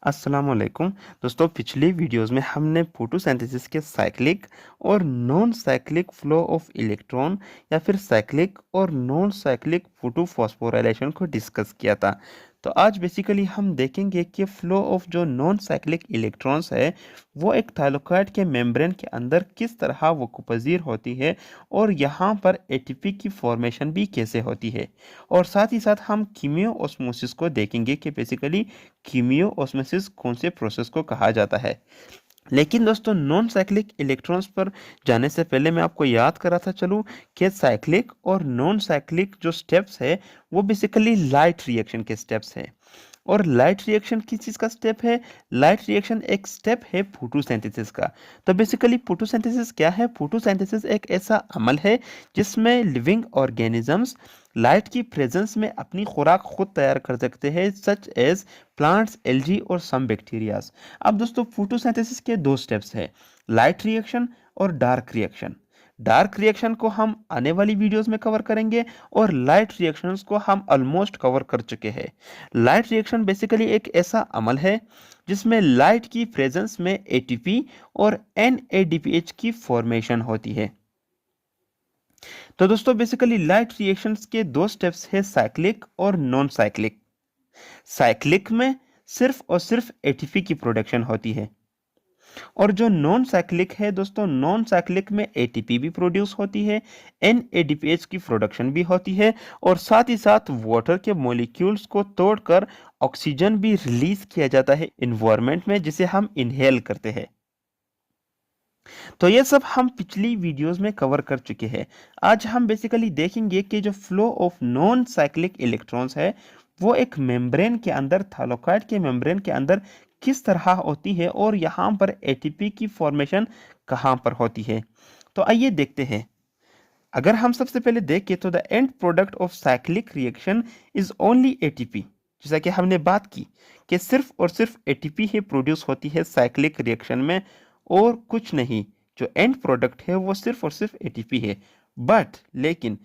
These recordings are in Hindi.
अस्सलाम वालेकुम दोस्तों, पिछली वीडियोस में हमने फोटोसिंथेसिस के साइक्लिक और non cyclic flow of electron या फिर साइक्लिक और नॉन साइक्लिक फोटोफॉस्फोराइलेशन को डिस्कस किया था। तो आज बेसिकली हम देखेंगे कि फ्लो ऑफ जो नॉन साइक्लिक इलेक्ट्रॉन्स है वो एक थाइलाकोइड के मेम्ब्रेन के अंदर किस तरह वक़्फ़ुपज़ीर होती है और यहाँ पर एटीपी की फॉर्मेशन भी कैसे होती है। और साथ ही साथ हम कीमियो ऑस्मोसिस को देखेंगे कि बेसिकली कीमियो ऑस्मोसिस कौन से प्रोसेस को कहा जाता है। लेकिन दोस्तों, नॉन साइक्लिक इलेक्ट्रॉन्स पर जाने से पहले मैं आपको याद कराता चलूं कि साइक्लिक और नॉन साइक्लिक जो स्टेप्स है वो बेसिकली लाइट रिएक्शन के स्टेप्स है। और लाइट रिएक्शन किस चीज़ का स्टेप है? लाइट रिएक्शन एक स्टेप है फोटोसिंथेसिस का। तो बेसिकली फोटोसिंथेसिस क्या है? फोटोसिंथेसिस एक ऐसा अमल है जिसमें लिविंग ऑर्गेनिजम्स लाइट की प्रेजेंस में अपनी खुराक खुद तैयार कर सकते हैं, सच एज प्लांट्स, एल्गी और सम बैक्टीरियाज। अब दोस्तों, फोटोसिंथेसिस के दो स्टेप्स है, लाइट रिएक्शन और डार्क रिएक्शन। डार्क रिएक्शन को हम आने वाली वीडियोस में कवर करेंगे और लाइट रिएक्शंस को हम ऑलमोस्ट कवर कर चुके हैं। लाइट रिएक्शन बेसिकली एक ऐसा अमल है जिसमें लाइट की प्रेजेंस में एटीपी और एनएडीपीएच की फॉर्मेशन होती है। तो दोस्तों, बेसिकली लाइट रिएक्शंस के दो स्टेप्स है, साइक्लिक और नॉन साइक्लिक। साइक्लिक में सिर्फ और सिर्फ एटीपी की प्रोडक्शन होती है और जो नॉन साइक्लिक है दोस्तों, नॉन साइक्लिक में एटीपी भी प्रोड्यूस होती है, एनएडीपीएच की प्रोडक्शन भी होती है और साथ ही साथ वाटर के मॉलिक्यूल्स को तोड़कर ऑक्सीजन भी रिलीज किया जाता है इन्वायरमेंट में, जिसे हम इनहेल करते हैं। तो ये सब हम पिछली वीडियोस में कवर कर चुके हैं। आज हम बेसिकली देखेंगे कि जो flow of non cyclic electrons है वो एक मेम्ब्रेन के अंदर, थाइलाकोइड के मेम्ब्रेन के अंदर किस तरह होती है और यहाँ पर एटीपी की फॉर्मेशन कहाँ पर होती है। तो आइए देखते हैं। अगर हम सबसे पहले देखें तो the end product of cyclic reaction is only ATP. जैसा कि हमने बात की कि सिर्फ और सिर्फ एटीपी ही प्रोड्यूस होती है साइक्लिक रिएक्शन में और कुछ नहीं। जो एंड प्रोडक्ट है वो सिर्फ और सिर्फ एटीपी है। बट लेकिन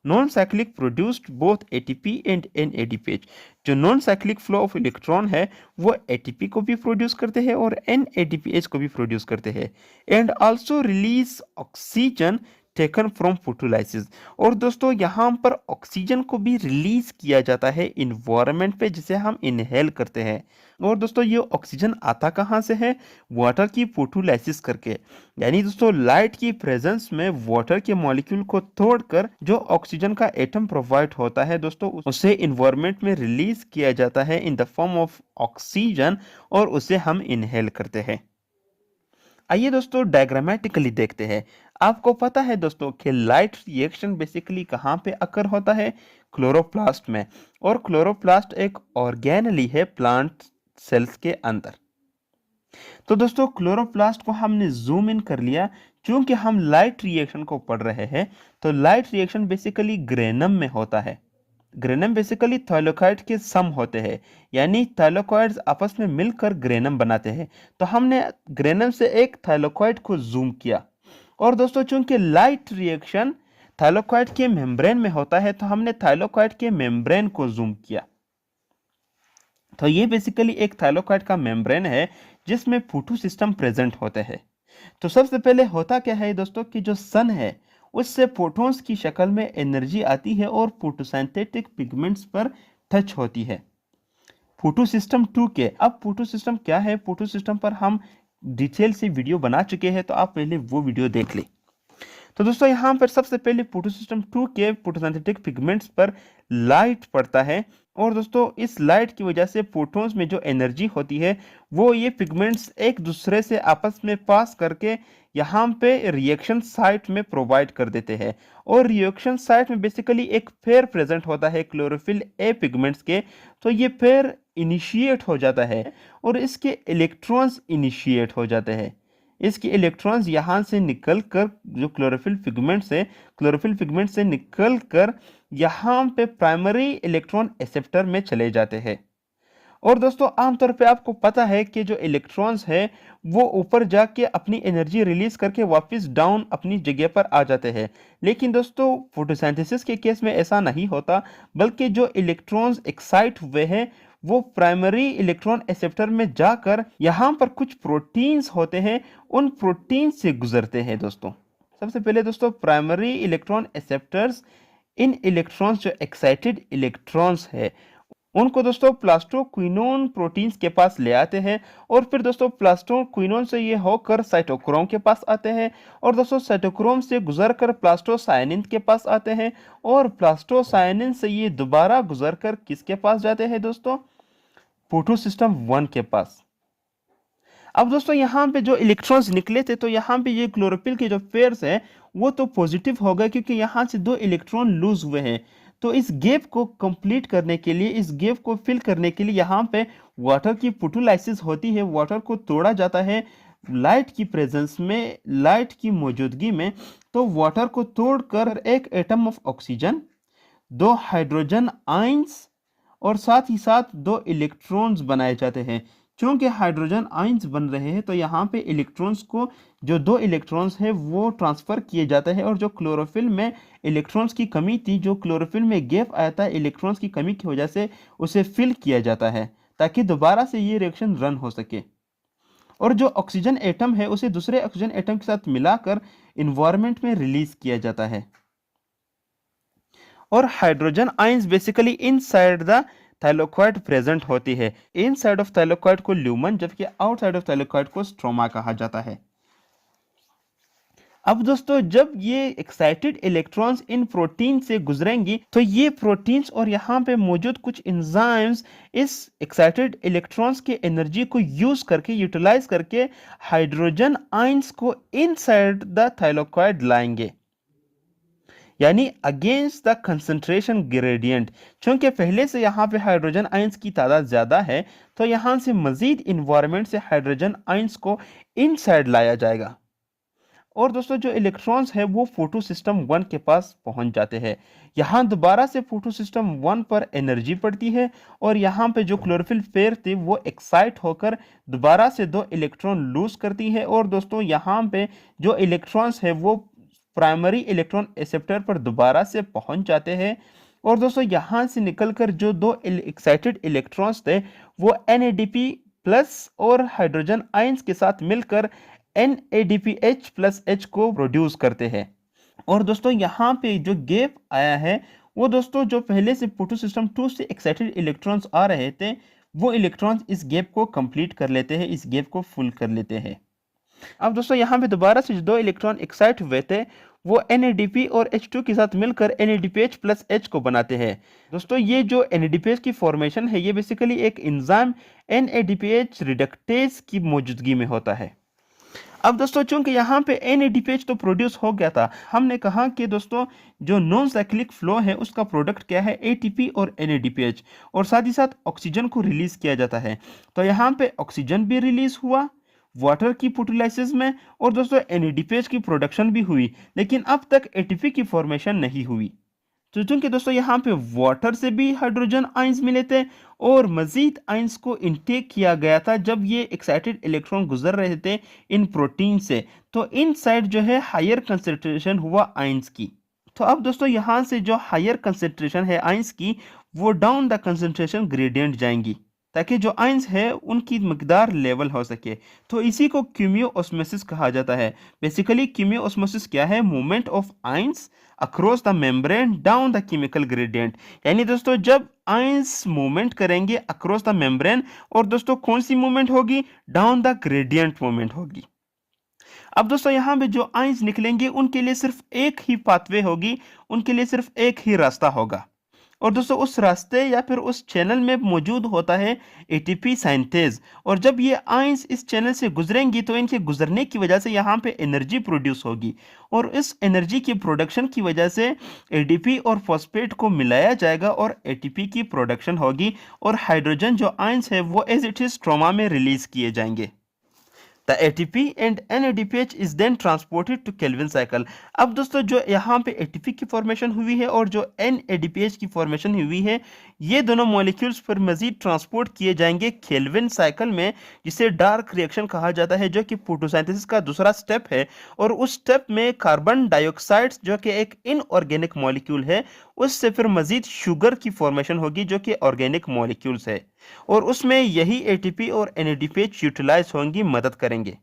non cyclic produced both ATP and NADPH. जो non cyclic flow of electron है वो एटीपी को भी प्रोड्यूस करते हैं और एनएडीपीएच को भी प्रोड्यूस करते हैं and also release oxygen taken from photolysis. और दोस्तों, यहाँ पर ऑक्सीजन को भी रिलीज किया जाता है इन्वायरमेंट पे, जिसे हम इनहेल करते हैं। और दोस्तों, ये ऑक्सीजन आता कहाँ से है? वाटर की फोटोलाइसिस करके। यानी दोस्तों, लाइट की प्रेजेंस में वाटर के मॉलिक्यूल को तोड़कर जो ऑक्सीजन का एटम प्रोवाइड होता है दोस्तों, उसे इन्वायरमेंट में रिलीज किया जाता है in the form of oxygen और उसे हम इनहेल करते हैं। आइए दोस्तों, डायग्रामेटिकली देखते हैं। आपको पता है दोस्तों कि लाइट रिएक्शन बेसिकली कहाँ पे अकर होता है? क्लोरोप्लास्ट में। और क्लोरोप्लास्ट एक ऑर्गेनेली है प्लांट सेल्स के अंदर। तो दोस्तों, क्लोरोप्लास्ट को हमने जूम इन कर लिया। चूंकि हम लाइट रिएक्शन को पढ़ रहे हैं तो लाइट रिएक्शन बेसिकली ग्रेनम में होता है। ग्रेनम बेसिकली थाइलाकोइड के सम होते हैं, यानी थाइलाकोइड्स आपस में मिलकर ग्रेनम बनाते हैं। तो हमने ग्रेनम से एक थाइलाकोइड को जूम किया। और दोस्तों, चूंकि लाइट रिएक्शन थाइलाकोइड के मेम्ब्रेन में होता है तो हमने थाइलाकोइड के मेम्ब्रेन को जूम किया। तो ये बेसिकली एक थाइलाकोइड का मेम्ब्रेन है जिसमें फोटो सिस्टम प्रेजेंट होते हैं। तो सबसे पहले होता क्या है दोस्तों कि जो सन है उससे फोटोन्स की शक्ल में एनर्जी आती है और फोटोसिंथेटिक पिगमेंट्स पर टच होती है। फोटो सिस्टम 2 के, अब फोटो सिस्टम क्या है, फोटो सिस्टम पर हम डिटेल से वीडियो बना चुके हैं, तो आप पहले वो वीडियो देख लें। तो दोस्तों, यहाँ पर सबसे पहले फोटो सिस्टम 2 के फोटोसिंथेटिक पिगमेंट्स पर लाइट पड़ता है और दोस्तों, इस लाइट की वजह से फोटोन्स में जो एनर्जी होती है वो ये पिगमेंट्स एक दूसरे से आपस में पास करके यहाँ पे रिएक्शन साइट में प्रोवाइड कर देते हैं। और रिएक्शन साइट में बेसिकली एक पेयर प्रेजेंट होता है क्लोरोफिल ए पिगमेंट्स के। तो ये पेयर इनिशिएट हो जाता है और इसके इलेक्ट्रॉन्स इनिशिएट हो जाते हैं। इसके इलेक्ट्रॉन्स यहाँ से निकल कर जो क्लोरोफिल पिगमेंट से निकल कर यहाँ पे प्राइमरी इलेक्ट्रॉन एक्सेप्टर में चले जाते हैं। और दोस्तों, आमतौर पे आपको पता है कि जो इलेक्ट्रॉन्स है वो ऊपर जाके अपनी एनर्जी रिलीज करके वापस डाउन अपनी जगह पर आ जाते हैं। लेकिन दोस्तों, फोटोसिंथेसिस के केस में ऐसा नहीं होता, बल्कि जो इलेक्ट्रॉन्स एक्साइट हुए हैं वो प्राइमरी इलेक्ट्रॉन एक्सेप्टर में जाकर यहाँ पर कुछ प्रोटीन्स होते हैं, उन प्रोटीन से गुजरते हैं दोस्तों। सबसे पहले दोस्तों प्राइमरी इलेक्ट्रॉन एक्सेप्टर्स इन इलेक्ट्रॉन्स जो एक्साइटेड इलेक्ट्रॉन्स है उनको दोस्तों प्लास्टोक्विनोन प्रोटीन्स के पास ले आते हैं, और फिर दोस्तों प्लास्टोक्विनोन से ये होकर साइटोक्रोम के पास आते हैं, और दोस्तों साइटोक्रोम से गुजरकर प्लास्टोसायनिन के पास आते हैं, और प्लास्टोसायनिन से ये दोबारा गुजरकर किसके पास जाते हैं दोस्तों? फोटोसिस्टम 1 के पास। अब दोस्तों यहाँ पे जो इलेक्ट्रॉन्स निकले थे तो यहाँ पे ये क्लोरोफिल के जो पेयर्स है वो तो पॉजिटिव हो गए, क्योंकि यहाँ से 2 इलेक्ट्रॉन लूज हुए हैं। तो इस गैप को कंप्लीट करने के लिए, इस गैप को फिल करने के लिए यहाँ पे वाटर की फोटोलाइसिस होती है, वाटर को तोड़ा जाता है लाइट की प्रेजेंस में, लाइट की मौजूदगी में। तो वाटर को तोड़कर एक atom of oxygen, 2 hydrogen ions और साथ ही साथ 2 इलेक्ट्रॉन्स बनाए जाते हैं। क्योंकि हाइड्रोजन आयंस बन रहे हैं तो यहाँ पे इलेक्ट्रॉन्स को, जो 2 इलेक्ट्रॉन्स है वो ट्रांसफर किए जाते हैं, और जो क्लोरोफिल में इलेक्ट्रॉन्स की कमी थी, जो क्लोरोफिल में गैप आया था इलेक्ट्रॉन्स की कमी की वजह से, उसे फिल किया जाता है ताकि दोबारा से ये रिएक्शन रन हो सके। और जो ऑक्सीजन एटम है उसे दूसरे ऑक्सीजन एटम के साथ मिलाकर इन्वायरमेंट में रिलीज किया जाता है। और hydrogen ions basically inside the thylakoid present होती है। इनसाइड ऑफ थाइलाकोइड को ल्यूमन, जबकि आउटसाइड ऑफ थाइलाकोइड को स्ट्रोमा कहा जाता है। अब दोस्तों जब ये एक्साइटेड इलेक्ट्रॉन्स इन प्रोटीन से गुजरेंगी तो ये प्रोटीन्स और यहाँ पे मौजूद कुछ एंजाइम्स इस एक्साइटेड इलेक्ट्रॉन्स के एनर्जी को यूज करके, यूटिलाइज करके हाइड्रोजन आयंस को इनसाइड द थाइलाकोइड लाएंगे, यानी अगेंस्ट द कंसंट्रेशन ग्रेडियंट। क्योंकि पहले से यहाँ पे हाइड्रोजन आयंस की तादाद ज्यादा है तो यहाँ से मजीद इन्वायरमेंट से हाइड्रोजन आयंस को इनसाइड लाया जाएगा। और दोस्तों जो इलेक्ट्रॉन्स है वो फोटो सिस्टम 1 के पास पहुंच जाते हैं। यहाँ दोबारा से फोटो सिस्टम 1 पर एनर्जी पड़ती है, और यहाँ पे जो क्लोरोफिल पेयर थे वो एक्साइट होकर दोबारा से 2 इलेक्ट्रॉन लूज करती है। और दोस्तों यहाँ पे जो इलेक्ट्रॉन्स है वो प्राइमरी इलेक्ट्रॉन एक्सेप्टर पर दोबारा से पहुंच जाते हैं। और दोस्तों यहाँ से निकलकर जो 2 एक्साइटेड इलेक्ट्रॉन्स थे वो NADP प्लस और हाइड्रोजन आयंस के साथ मिलकर NADPH प्लस H को प्रोड्यूस करते हैं। और दोस्तों यहाँ पे जो गैप आया है वो दोस्तों जो पहले से फोटो सिस्टम 2 से एक्साइटेड इलेक्ट्रॉन्स आ रहे थे वो इलेक्ट्रॉन्स इस गैप को कंप्लीट कर लेते हैं, इस गैप को फुल कर लेते हैं। अब दोस्तों यहाँ पे दोबारा से जो 2 इलेक्ट्रॉन एक्साइट हुए थे वो NADP और H2 के साथ मिलकर NADPH प्लस H को बनाते हैं। दोस्तों ये जो NADPH की फॉर्मेशन है ये बेसिकली एक एंजाइम NADPH रिडक्टेज की मौजूदगी में होता है। अब दोस्तों चूंकि यहाँ पे NADPH तो प्रोड्यूस हो गया था, हमने कहा कि दोस्तों जो नॉन साइक्लिक फ्लो है उसका प्रोडक्ट क्या है? ATP और NADPH, और साथ ही साथ ऑक्सीजन को रिलीज किया जाता है। तो यहाँ पे ऑक्सीजन भी रिलीज हुआ वाटर की फोटोलाइसिस में, और दोस्तों NADPH की प्रोडक्शन भी हुई, लेकिन अब तक ATP की फॉर्मेशन नहीं हुई। तो चूंकि दोस्तों यहाँ पे वाटर से भी हाइड्रोजन आयंस मिले थे और मजीद आयंस को इनटेक किया गया था जब ये एक्साइटेड इलेक्ट्रॉन गुजर रहे थे इन प्रोटीन से, तो इनसाइड जो है हायर कंसेंट्रेशन हुआ आयंस की। तो अब दोस्तों यहाँ से जो हायर कंसेंट्रेशन है आयंस की वो डाउन द कंसेंट्रेशन ग्रेडियंट जाएंगी ताकि जो आयंस है उनकी मकदार लेवल हो सके। तो इसी को क्यूमियोओस्मोसिस कहा जाता है। बेसिकली क्यूमियोओस्मोसिस क्या है? Movement of ions across the membrane down the chemical gradient, यानी दोस्तों जब आयंस मूवमेंट करेंगे अक्रॉस द मेम्ब्रेन, और दोस्तों कौन सी मूवमेंट होगी? डाउन द ग्रेडियंट मूवमेंट होगी। अब दोस्तों यहाँ पे जो आयंस निकलेंगे उनके लिए सिर्फ एक ही पाथवे होगी, उनके लिए सिर्फ एक ही रास्ता होगा, और दोस्तों उस रास्ते या फिर उस चैनल में मौजूद होता है ATP साइंथेज। और जब ये आयंस इस चैनल से गुजरेंगी तो इनके गुजरने की वजह से यहाँ पे एनर्जी प्रोड्यूस होगी, और इस एनर्जी की प्रोडक्शन की वजह से ADP और फॉस्फेट को मिलाया जाएगा और ATP की प्रोडक्शन होगी, और हाइड्रोजन जो आयंस है वो एज इट इज स्ट्रोमा में रिलीज किए जाएंगे। The ATP and NADPH is then transported to Kelvin cycle। अब दोस्तों जो यहाँ पे ATP की फॉर्मेशन हुई है और जो NADPH की फॉर्मेशन हुई है ये दोनों मॉलिक्यूल्स पर मजीद ट्रांसपोर्ट किए जाएंगे केल्विन साइकिल में, जिसे डार्क रिएक्शन कहा जाता है, जो कि फोटोसिंथेसिस का दूसरा स्टेप है। और उस स्टेप में कार्बन डाइऑक्साइड जो कि एक इनऑर्गेनिक मॉलिक्यूल है उससे फिर मजीद शुगर की फॉर्मेशन होगी जो कि ऑर्गेनिक मॉलिक्यूल्स है। और उसमें यही एटीपी और एनएडीपीएच यूटिलाइज होंगी, मदद करेंगे।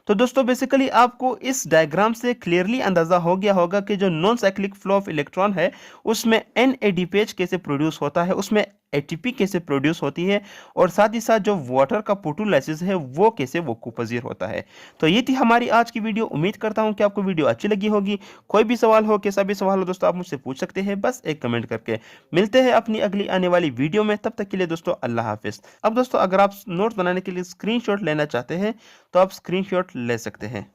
तो दोस्तों बेसिकली आपको इस डायग्राम से क्लियरली अंदाजा हो गया होगा कि जो non cyclic flow of electron है उसमें एनएडीपीएच कैसे प्रोड्यूस होता है, उसमें एटीपी कैसे प्रोड्यूस होती है, और साथ ही साथ जो वाटर का फोटोलाइसिस है वो कैसे वोकूपजीर होता है। तो ये थी हमारी आज की वीडियो। उम्मीद करता हूं कि आपको वीडियो अच्छी लगी होगी। कोई भी सवाल हो, कैसा भी सवाल हो दोस्तों, आप मुझसे पूछ सकते हैं बस एक कमेंट करके। मिलते हैं अपनी अगली आने वाली वीडियो में, तब तक के लिए दोस्तों अल्लाह हाफिज। अब दोस्तों अगर आप नोट्स बनाने के लिए स्क्रीनशॉट लेना चाहते हैं तो आप स्क्रीनशॉट ले सकते हैं।